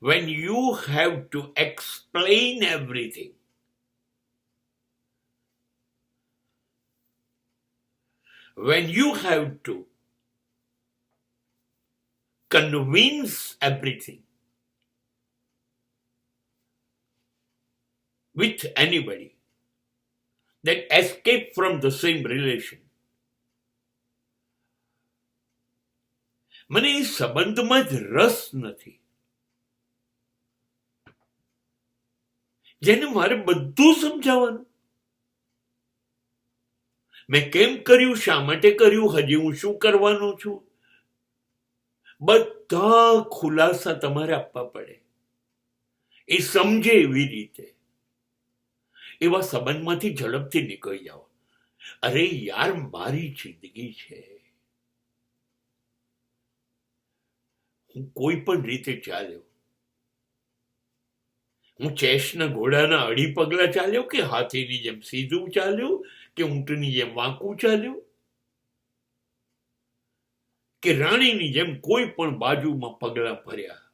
when you have to explain everything, when you have to convince everything with anybody that escape from the same relation. મને એ સંબંધમાં જ રસ નથી, જેને મારે બધું સમજાવવાનું. મેં કેમ કર્યું, શા માટે કર્યું, હજી હું શું કરવાનો છું, બધા ખુલાસા તમારે આપવા પડે. એ સમજે એવી રીતે. એવા સંબંધમાંથી ઝડપથી નીકળી જાઓ. અરે યાર, મારી જિંદગી છે, હું કોઈ પણ રીતે ચાલ્યો. હું ચેસના ઘોડાના અઢી પગલા ચાલ્યો, કે હાથીની જેમ સીધું ચાલ્યું, કે ઊંટની જેમ વાંકું ચાલ્યું, કે રાણીની જેમ કોઈ પણ બાજુમાં પગલા ભર્યા.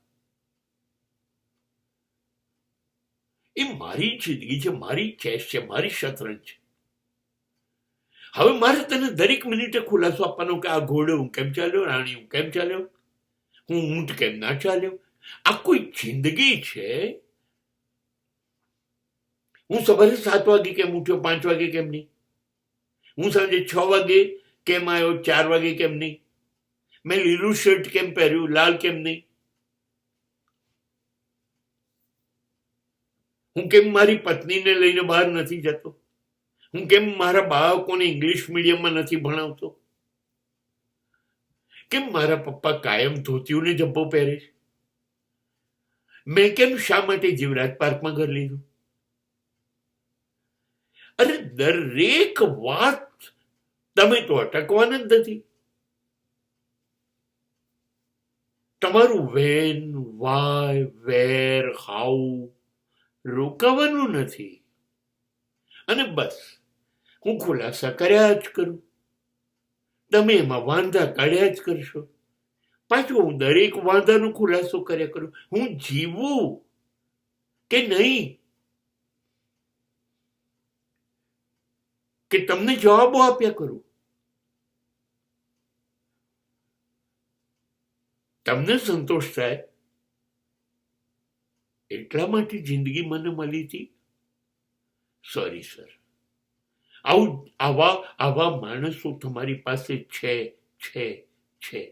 એ મારી જિંદગી છે, મારી ચેસ છે, મારી શતરંજ છે. હવે મારે તને દરેક મિનિટે ખુલાસો આપવાનો કે આ ઘોડો હું કેમ ચાલ્યો, રાણી હું કેમ ચાલ્યો, હું ઊંટ કેમ ના ચાલ્યો. આ કોઈ જિંદગી છે? હું સવારે 7 વાગે કેમ ઉઠ્યો, 5 વાગે કેમ નહીં? હું સાંજે 6 વાગે કેમ આવ્યો, 4 વાગે કેમ નહીં? મેં લીલું શર્ટ કેમ પહેર્યું, લાલ કેમ નહીં? હું કેમ મારી પત્નીને લઈને બહાર નથી જતો? હું કેમ મારા બાળકોને ઇંગ્લિશ મીડિયમમાં નથી ભણાવતો? કેમ મારા પપ્પા કાયમ ધોતિયું ને જબ્બો પહેરે છે? મેં કેમ શા માટે જીવરાજ પાર્કમાં ઘર લીધું? અરે દરેક વાત તમે તો અટકવાના જ નથી. તમારું વેન, વાય, વેર, હાઉ રોકાવાનું નથી. અને બસ હું ખુલાસા કર્યા જ કરું, તમે એમાં વાંધા કાઢ્યા જ કરશો. પાછું હું દરેક વાંધાનો ખુલાસો કર્યા કરું. હું જીવું કે નહીં, કે તમને જવાબો આપ્યા કરું. તમને સંતોષ થાય એટલા માટે જિંદગી મને મળી હતી. સોરી સર, આવા માણસો તમારી પાસે છે છે છે.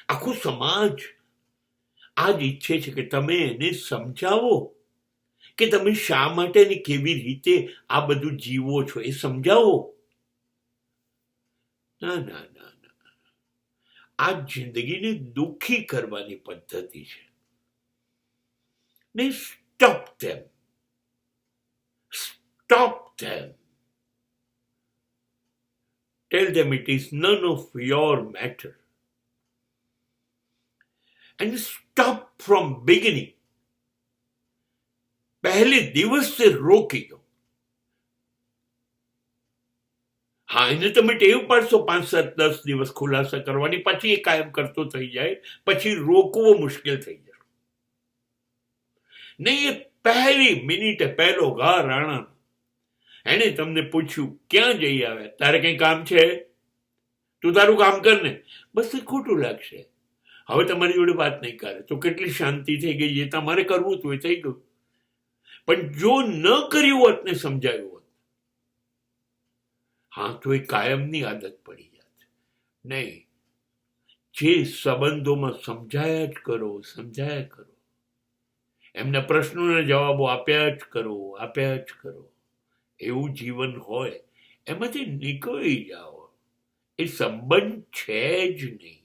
આખો સમાજ આ જ ઈચ્છે છે કે તમે એને સમજાવો કે તમે શા માટે ને કેવી રીતે આ બધું જીવો છો, એ સમજાવો. ના ના ના ના, આ જિંદગીને દુઃખી કરવાની પદ્ધતિ છે. ને stop them, stop them. Tell them it is none of your matter. And stop from beginning. પહેલે દિવસે રોકી દો. હા, એને તમે ટેવ પાડશો 5, 7, 10 દિવસ ખુલાસા કરવાની, પછી એ કાયમ કરતો થઈ જાય, પછી રોકવો મુશ્કેલ થઈ જાય. નહીં, એ પહેલી મિનિટે પહેલો ઘા રાણા, એને તમને પૂછ્યું ક્યાં જઈ આવ્યા, તારે કઈ કામ છે, તું તારું કામ કર ને, બસ એ ખોટું લાગશે. હવે તમારી જોડે વાત નહીં કરે તો કેટલી શાંતિ થઈ ગઈ. એ તમારે કરવું હતું એ થઈ ગયું. પણ જો ન કર્યું હોત ને સમજાયું હોત, હા, તો એ કાયમની આદત પડી જાત. નહીં, જે સંબંધોમાં સમજાયા જ કરો, સમજાયા કરો, એમના પ્રશ્નોના જવાબો આપ્યા જ કરો, આપ્યા જ કરો. એવું જીવન હોય, એમાંથી નીકળી જાઓ. એ સંબંધ છે જ નહીં.